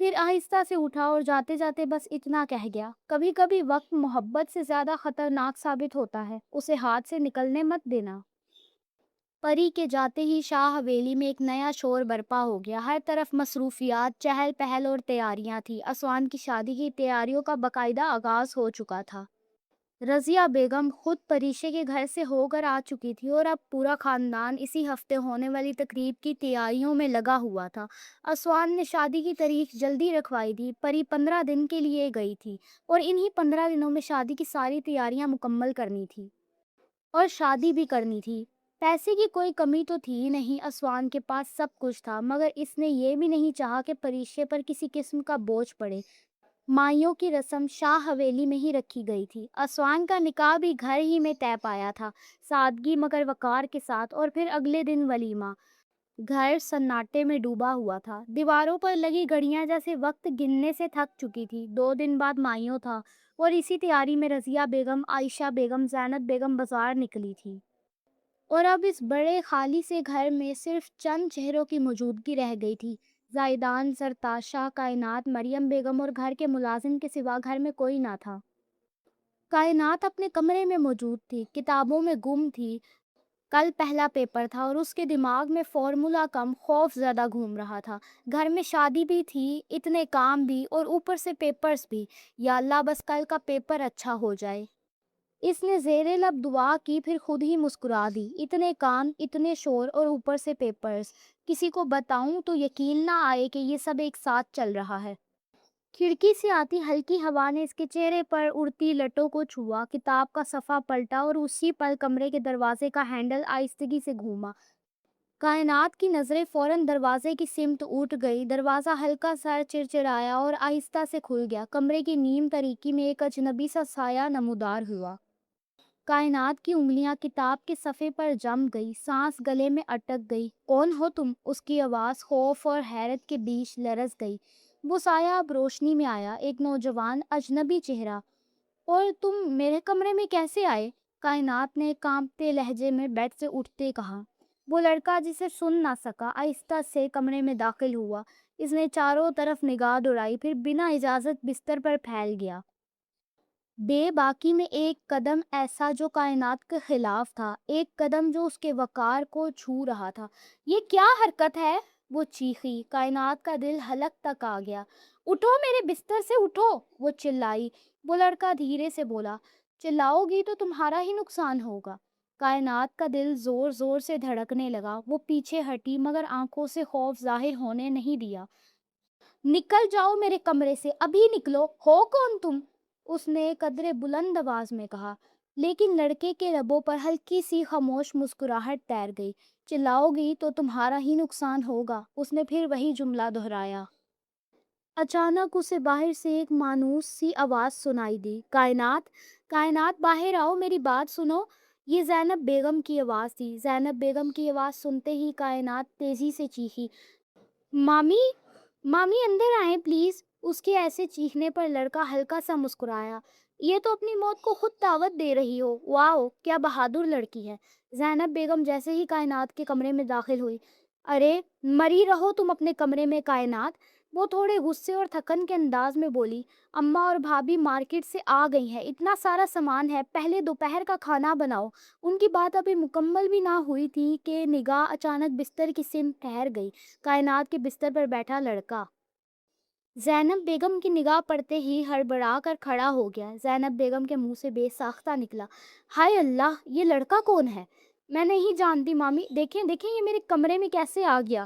پھر آہستہ سے اٹھا اور جاتے جاتے بس اتنا کہہ گیا، کبھی کبھی وقت محبت سے زیادہ خطرناک ثابت ہوتا ہے، اسے ہاتھ سے نکلنے مت دینا۔ پری کے جاتے ہی شاہ حویلی میں ایک نیا شور برپا ہو گیا، ہر طرف مصروفیات، چہل پہل اور تیاریاں تھیں۔ اسوان کی شادی کی تیاریوں کا باقاعدہ آغاز ہو چکا تھا۔ رضیہ بیگم خود پریشے کے گھر سے ہو کر آ چکی تھی اور اب پورا خاندان اسی ہفتے ہونے والی تقریب کی تیاریوں میں لگا ہوا تھا۔ اسوان نے شادی کی تاریخ جلدی رکھوائی تھی۔ پری 15 دن کے لیے گئی تھی اور انہی 15 دنوں میں شادی کی ساری تیاریاں مکمل کرنی تھی اور شادی بھی کرنی تھی۔ پیسے کی کوئی کمی تو تھی ہی نہیں، اسوان کے پاس سب کچھ تھا، مگر اس نے یہ بھی نہیں چاہا کہ پریشے پر کسی قسم کا بوجھ پڑے۔ مائیوں کی رسم شاہ حویلی میں ہی رکھی گئی تھی۔ اسوان کا نکاح بھی گھر ہی میں طے پایا تھا، سادگی مگر وقار کے ساتھ، اور پھر اگلے دن ولیمہ۔ گھر سناٹے میں ڈوبا ہوا تھا، دیواروں پر لگی گھڑیاں جیسے وقت گننے سے تھک چکی تھی۔ 2 دن بعد مائیوں تھا اور اسی تیاری میں رضیہ بیگم، عائشہ بیگم، زینب بیگم بازار نکلی تھی۔ اور اب اس بڑے خالی سے گھر میں صرف چند چہروں کی موجودگی رہ گئی تھی، زائدان، سرتاشا، کائنات، مریم بیگم اور گھر کے ملازم کے سوا گھر میں کوئی نہ تھا۔ کائنات اپنے کمرے میں موجود تھی، کتابوں میں گم تھی۔ کل پہلا پیپر تھا اور اس کے دماغ میں فارمولا کم خوف زیادہ گھوم رہا تھا۔ گھر میں شادی بھی تھی، اتنے کام بھی، اور اوپر سے پیپرز بھی۔ یا اللہ بس کل کا پیپر اچھا ہو جائے۔ اس نے زیر لب دعا کی، پھر خود ہی مسکرا دی۔ اتنے کام، اتنے شور اور اوپر سے پیپرز، کسی کو بتاؤں تو یقین نہ آئے کہ یہ سب ایک ساتھ چل رہا ہے۔ کھڑکی سے آتی ہلکی ہوا نے اس کے چہرے پر اڑتی لٹوں کو چھوا، کتاب کا صفحہ پلٹا اور اسی پل کمرے کے دروازے کا ہینڈل آہستگی سے گھوما۔ کائنات کی نظریں فوراً دروازے کی سمت اٹھ گئی۔ دروازہ ہلکا سا چرچرایا اور آہستہ سے کھل گیا۔ کمرے کی نیم تاریکی میں ایک اجنبی سا سایہ نمودار ہوا۔ کائنات کی انگلیاں کتاب کے صفحے پر جم گئی، سانس گلے میں اٹک گئی۔ کون ہو تم؟ اس کی آواز خوف اور حیرت کے بیچ لرز گئی۔ وہ سایہ اب روشنی میں آیا، ایک نوجوان اجنبی چہرہ۔ اور تم میرے کمرے میں کیسے آئے؟ کائنات نے کانپتے لہجے میں بیڈ سے اٹھتے کہا۔ وہ لڑکا جسے سن نہ سکا آہستہ سے کمرے میں داخل ہوا۔ اس نے چاروں طرف نگاہ دوڑائی، پھر بنا اجازت بستر پر پھیل گیا۔ بے باکی میں ایک قدم ایسا جو کائنات کے خلاف تھا، ایک قدم جو اس کے وقار کو چھو رہا تھا۔ یہ کیا حرکت ہے؟ وہ چیخی۔ کائنات کا دل حلق تک آ گیا۔ اٹھو، میرے بستر سے اٹھو، وہ چلائی۔ وہ لڑکا دھیرے سے بولا، چلاؤ گی تو تمہارا ہی نقصان ہوگا۔ کائنات کا دل زور زور سے دھڑکنے لگا۔ وہ پیچھے ہٹی مگر آنکھوں سے خوف ظاہر ہونے نہیں دیا۔ نکل جاؤ میرے کمرے سے، ابھی نکلو۔ ہو کون تم؟ اس نے قدرے بلند آواز میں کہا، لیکن لڑکے کے لبوں پر ہلکی سی خاموش مسکراہٹ تیر گئی۔ چلاؤ گی تو تمہارا ہی نقصان ہوگا، اس نے پھر وہی جملہ دہرایا۔ اچانک اسے باہر سے ایک مانوس سی آواز سنائی دی، کائنات، کائنات باہر آؤ، میری بات سنو۔ یہ زینب بیگم کی آواز تھی۔ زینب بیگم کی آواز سنتے ہی کائنات تیزی سے چیخی، مامی، مامی اندر آئیں پلیز۔ اس کے ایسے چیخنے پر لڑکا ہلکا سا مسکرایا۔ یہ تو اپنی موت کو خود دعوت دے رہی ہو، واؤ کیا بہادر لڑکی ہے۔ زینب بیگم جیسے ہی کائنات کے کمرے میں داخل ہوئی، ارے مری رہو تم اپنے کمرے میں کائنات، وہ تھوڑے غصے اور تھکن کے انداز میں بولی۔ اماں اور بھابھی مارکیٹ سے آ گئی ہیں، اتنا سارا سامان ہے، پہلے دوپہر کا کھانا بناؤ۔ ان کی بات ابھی مکمل بھی نہ ہوئی تھی کہ نگاہ اچانک بستر کی سمت ٹھہر گئی۔ کائنات کے بستر پر بیٹھا لڑکا زینب بیگم کی نگاہ پڑتے ہی ہڑبڑا کر کھڑا ہو گیا۔ زینب بیگم کے منہ سے بے ساختہ نکلا، ہائے اللہ، یہ لڑکا کون ہے؟ میں نہیں جانتی مامی، دیکھیں دیکھیں یہ میرے کمرے میں کیسے آ گیا۔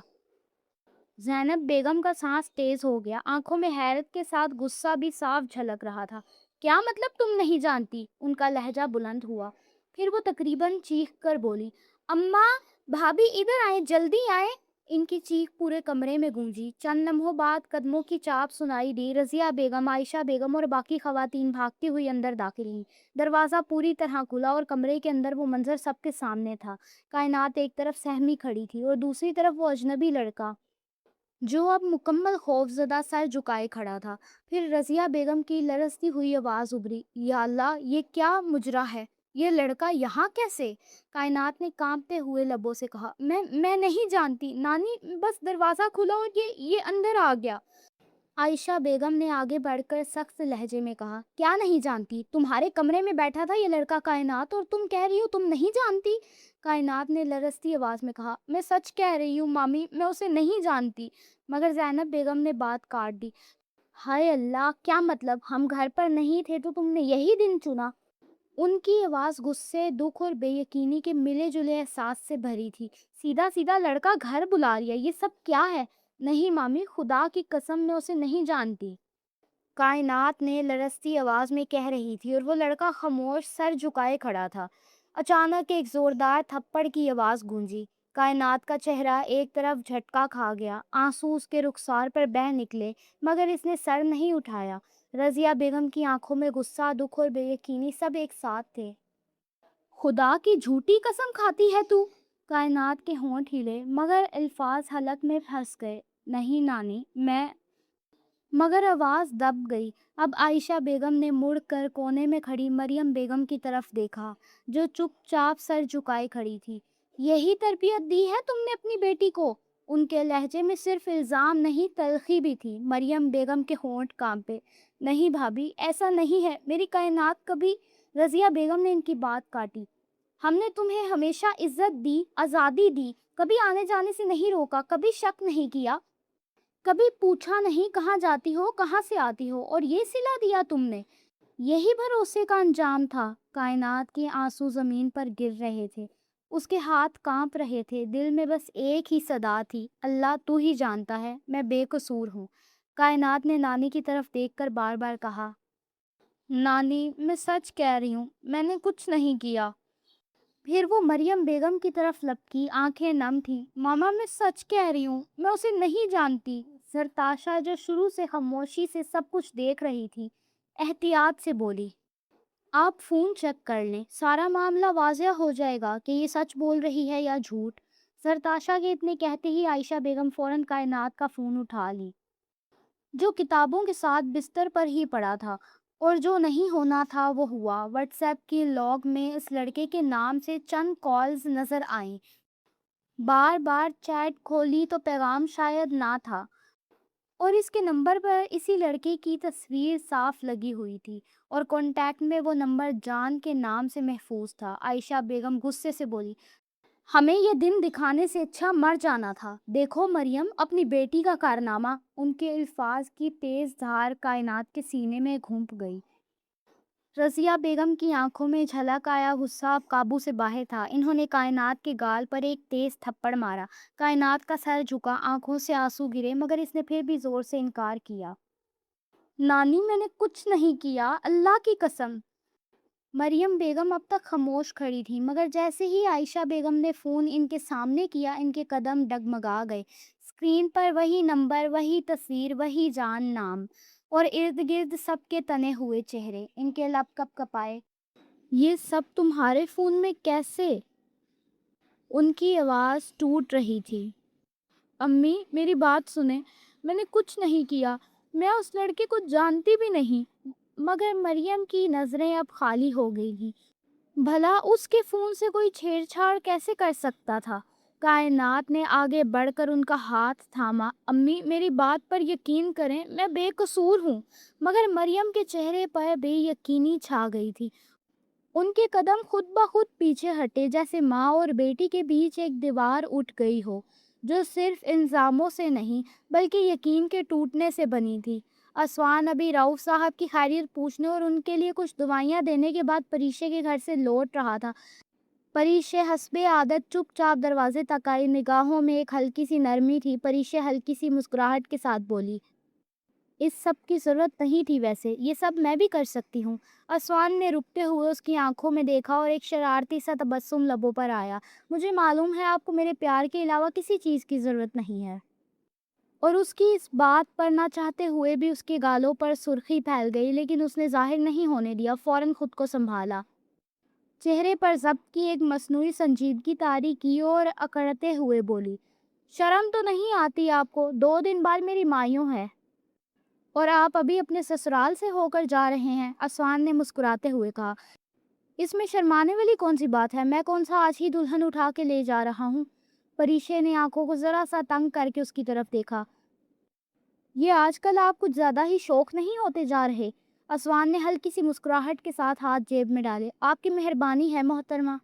زینب بیگم کا سانس تیز ہو گیا، آنکھوں میں حیرت کے ساتھ غصہ بھی صاف جھلک رہا تھا۔ کیا مطلب تم نہیں جانتی؟ ان کا لہجہ بلند ہوا، پھر وہ تقریباً چیخ کر بولی، اماں، بھابھی ادھر آئیں، جلدی آئیں۔ ان کی چیخ پورے کمرے میں گونجی۔ چند لمحوں بعد قدموں کی چاپ سنائی دی۔ رضیہ بیگم، عائشہ بیگم اور باقی خواتین بھاگتی ہوئی اندر داخل ہوئیں۔ دروازہ پوری طرح کھلا اور کمرے کے اندر وہ منظر سب کے سامنے تھا۔ کائنات ایک طرف سہمی کھڑی تھی اور دوسری طرف وہ اجنبی لڑکا جو اب مکمل خوف زدہ سر جھکائے کھڑا تھا۔ پھر رضیہ بیگم کی لرزتی ہوئی آواز ابھری، یا اللہ، یہ کیا مجرا ہے؟ یہ لڑکا یہاں کیسے؟ کائنات نے کانپتے ہوئے لبوں سے کہا، میں نہیں جانتی نانی، بس دروازہ کھلا اور یہ اندر آ گیا۔ عائشہ بیگم نے آگے بڑھ کر سخت لہجے میں کہا، کیا نہیں جانتی؟ تمہارے کمرے میں بیٹھا تھا یہ لڑکا کائنات اور تم کہہ رہی ہو تم نہیں جانتی؟ کائنات نے لرزتی آواز میں کہا، میں سچ کہہ رہی ہوں مامی، میں اسے نہیں جانتی۔ مگر زینب بیگم نے بات کاٹ دی۔ ہائے اللہ، کیا مطلب؟ ہم گھر پر نہیں تھے تو تم نے یہی دن چنا؟ ان کی آواز غصے، دکھ اور بے یقینی کے ملے جلے احساس سے بھری تھی۔ سیدھا سیدھا لڑکا گھر بلا رہی ہے، یہ سب کیا ہے؟ نہیں مامی، خدا کی قسم میں اسے نہیں جانتی، کائنات نے لرزتی آواز میں کہہ رہی تھی، اور وہ لڑکا خاموش سر جھکائے کھڑا تھا۔ اچانک ایک زوردار تھپڑ کی آواز گونجی۔ کائنات کا چہرہ ایک طرف جھٹکا کھا گیا، آنسو اس کے رخسار پر بہہ نکلے، مگر اس نے سر نہیں اٹھایا۔ رضیہ بیگم کی آنکھوں میں غصہ، دکھ اور بے یقینی سب ایک ساتھ تھے۔ خدا کی جھوٹی قسم کھاتی ہے تو؟ کائنات کے ہونٹ ہلے، مگر الفاظ حلق میں پھنس گئے۔ نہیں نانی، میں... مگر آواز دب گئی۔ اب عائشہ بیگم نے مڑ کر کونے میں کھڑی مریم بیگم کی طرف دیکھا، جو چپ چاپ سر جھکائے کھڑی تھی۔ یہی تربیت دی ہے تم نے اپنی بیٹی کو؟ ان کے لہجے میں صرف الزام نہیں، تلخی بھی تھی۔ مریم بیگم کے ہونٹ کانپے۔ نہیں بھابھی، ایسا نہیں ہے، میری کائنات کبھی... رضیہ بیگم نے ان کی بات کاٹی۔ ہم نے تمہیں ہمیشہ عزت دی، آزادی دی، کبھی آنے جانے سے نہیں روکا، کبھی شک نہیں کیا، کبھی پوچھا نہیں کہاں جاتی ہو، کہاں سے آتی ہو، اور یہ صلہ دیا تم نے۔ یہی بھروسے کا انجام تھا۔ کائنات کے آنسو زمین پر گر رہے تھے، اس کے ہاتھ کانپ رہے تھے، دل میں بس ایک ہی صدا تھی، اللہ تو ہی جانتا ہے، میں بے قصور ہوں۔ کائنات نے نانی کی طرف دیکھ کر بار بار کہا، نانی میں سچ کہہ رہی ہوں، میں نے کچھ نہیں کیا۔ پھر وہ مریم بیگم کی طرف لپکی، آنکھیں نم تھیں۔ ماما میں سچ کہہ رہی ہوں، میں اسے نہیں جانتی۔ سرتاشا جو شروع سے خاموشی سے سب کچھ دیکھ رہی تھی، احتیاط سے بولی، آپ فون چیک کر لیں، سارا معاملہ واضح ہو جائے گا کہ یہ سچ بول رہی ہے یا جھوٹ۔ سرتاشا کے اتنے کہتے ہی عائشہ بیگم فوراً کائنات کا فون اٹھا لی، جو کتابوں کے ساتھ بستر پر ہی پڑا تھا، اور جو نہیں ہونا تھا وہ ہوا۔ واٹس ایپ کی لاگ میں اس لڑکے کے نام سے چند کالز نظر آئیں۔ بار بار چیٹ کھولی تو پیغام شاید نہ تھا، اور اس کے نمبر پر اسی لڑکے کی تصویر صاف لگی ہوئی تھی، اور کانٹیکٹ میں وہ نمبر جان کے نام سے محفوظ تھا۔ عائشہ بیگم غصے سے بولی، ہمیں یہ دن دکھانے سے اچھا مر جانا تھا۔ دیکھو مریم، اپنی بیٹی کا کارنامہ۔ ان کے الفاظ کی تیز دھار کائنات کے سینے میں گھونپ گئی۔ رضیہ بیگم کی آنکھوں میں جھلک آیا غصہ اب قابو سے باہر تھا۔ انہوں نے کائنات کے گال پر ایک تیز تھپڑ مارا۔ کائنات کا سر جھکا، آنکھوں سے آنسو گرے، مگر اس نے پھر بھی زور سے انکار کیا۔ نانی میں نے کچھ نہیں کیا، اللہ کی قسم۔ مریم بیگم اب تک خاموش کھڑی تھی، مگر جیسے ہی عائشہ بیگم نے فون ان کے سامنے کیا، ان کے قدم ڈگمگا گئے۔ اسکرین پر وہی نمبر، وہی تصویر، وہی جان نام، اور ارد گرد سب کے تنے ہوئے چہرے۔ ان کے لب کپ کپائے۔ یہ سب تمہارے فون میں کیسے؟ ان کی آواز ٹوٹ رہی تھی۔ امی میری بات سنیں، میں نے کچھ نہیں کیا، میں اس لڑکے کو جانتی بھی نہیں۔ مگر مریم کی نظریں اب خالی ہو گئی تھیں۔ بھلا اس کے فون سے کوئی چھیڑ چھاڑ کیسے کر سکتا تھا؟ کائنات نے آگے بڑھ کر ان کا ہاتھ تھاما۔ امی میری بات پر یقین کریں، میں بے قصور ہوں۔ مگر مریم کے چہرے پر بے یقینی چھا گئی تھی۔ ان کے قدم خود بخود پیچھے ہٹے، جیسے ماں اور بیٹی کے بیچ ایک دیوار اٹھ گئی ہو، جو صرف الزاموں سے نہیں بلکہ یقین کے ٹوٹنے سے بنی تھی۔ اسوان ابھی رؤف صاحب کی خیریت پوچھنے اور ان کے لیے کچھ دوائیاں دینے کے بعد پریشے کے گھر سے لوٹ رہا تھا۔ پریشے حسب عادت چپ چاپ دروازے تک آئی، نگاہوں میں ایک ہلکی سی نرمی تھی۔ پریشے ہلکی سی مسکراہٹ کے ساتھ بولی، اس سب کی ضرورت نہیں تھی، ویسے یہ سب میں بھی کر سکتی ہوں۔ اسوان نے رکتے ہوئے اس کی آنکھوں میں دیکھا اور ایک شرارتی سا تبسم لبوں پر آیا۔ مجھے معلوم ہے آپ کو میرے پیار کے علاوہ کسی چیز کی ضرورت نہیں ہے۔ اور اس کی اس بات پر نہ چاہتے ہوئے بھی اس کے گالوں پر سرخی پھیل گئی، لیکن اس نے ظاہر نہیں ہونے دیا، فوراً خود کو سنبھالا۔ چہرے پر ضبط کی ایک مصنوعی سنجیدگی طاری کی اور اکڑتے ہوئے بولی، شرم تو نہیں آتی آپ کو؟ 2 دن بعد میری مایوں ہے، اور آپ ابھی اپنے سسرال سے ہو کر جا رہے ہیں۔ اسوان نے مسکراتے ہوئے کہا، اس میں شرمانے والی کون سی بات ہے؟ میں کون سا آج ہی دلہن اٹھا کے لے جا رہا ہوں؟ پریشے نے آنکھوں کو ذرا سا تنگ کر کے اس کی طرف دیکھا۔ یہ آج کل آپ کچھ زیادہ ہی شوق نہیں ہوتے جا رہے؟ اسوان نے ہلکی سی مسکراہٹ کے ساتھ ہاتھ جیب میں ڈالے۔ آپ کی مہربانی ہے محترمہ۔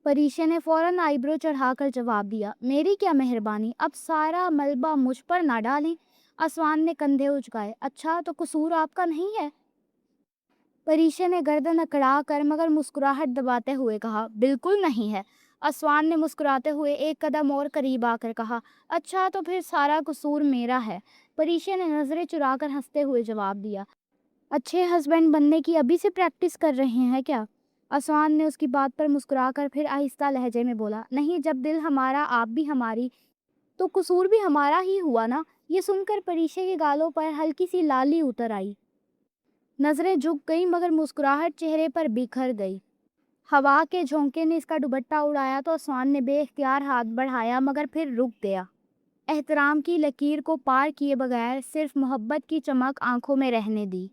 پریشا نے فوراً آئی برو چڑھا کر جواب دیا، میری کیا مہربانی، اب سارا ملبہ مجھ پر نہ ڈالیں۔ اسوان نے کندھے اچکائے۔ اچھا تو قصور آپ کا نہیں ہے؟ پریشا نے گردن اکڑا کر مگر مسکراہٹ دباتے ہوئے کہا، بالکل نہیں ہے۔ اسوان نے مسکراتے ہوئے ایک قدم اور قریب آ کر کہا، اچھا تو پھر سارا قصور میرا ہے۔ پریشا نے نظریں چرا کر ہنستے ہوئے جواب دیا، اچھے ہسبینڈ بننے کی ابھی سے پریکٹس کر رہے ہیں کیا؟ اسوان نے اس کی بات پر مسکرا کر پھر آہستہ لہجے میں بولا، نہیں، جب دل ہمارا آپ بھی ہماری تو قصور بھی ہمارا ہی ہوا نا۔ یہ سن کر پریشا کے گالوں پر ہلکی سی لالی اتر آئی، نظریں جھک گئی مگر مسکراہٹ چہرے پر بکھر گئی۔ ہوا کے جھونکے نے اس کا دوپٹہ اڑایا تو اسوان نے بے اختیار ہاتھ بڑھایا مگر پھر رک گیا۔ احترام کی لکیر کو پار کیے بغیر صرف محبت کی چمک آنکھوں میں رہنے دی۔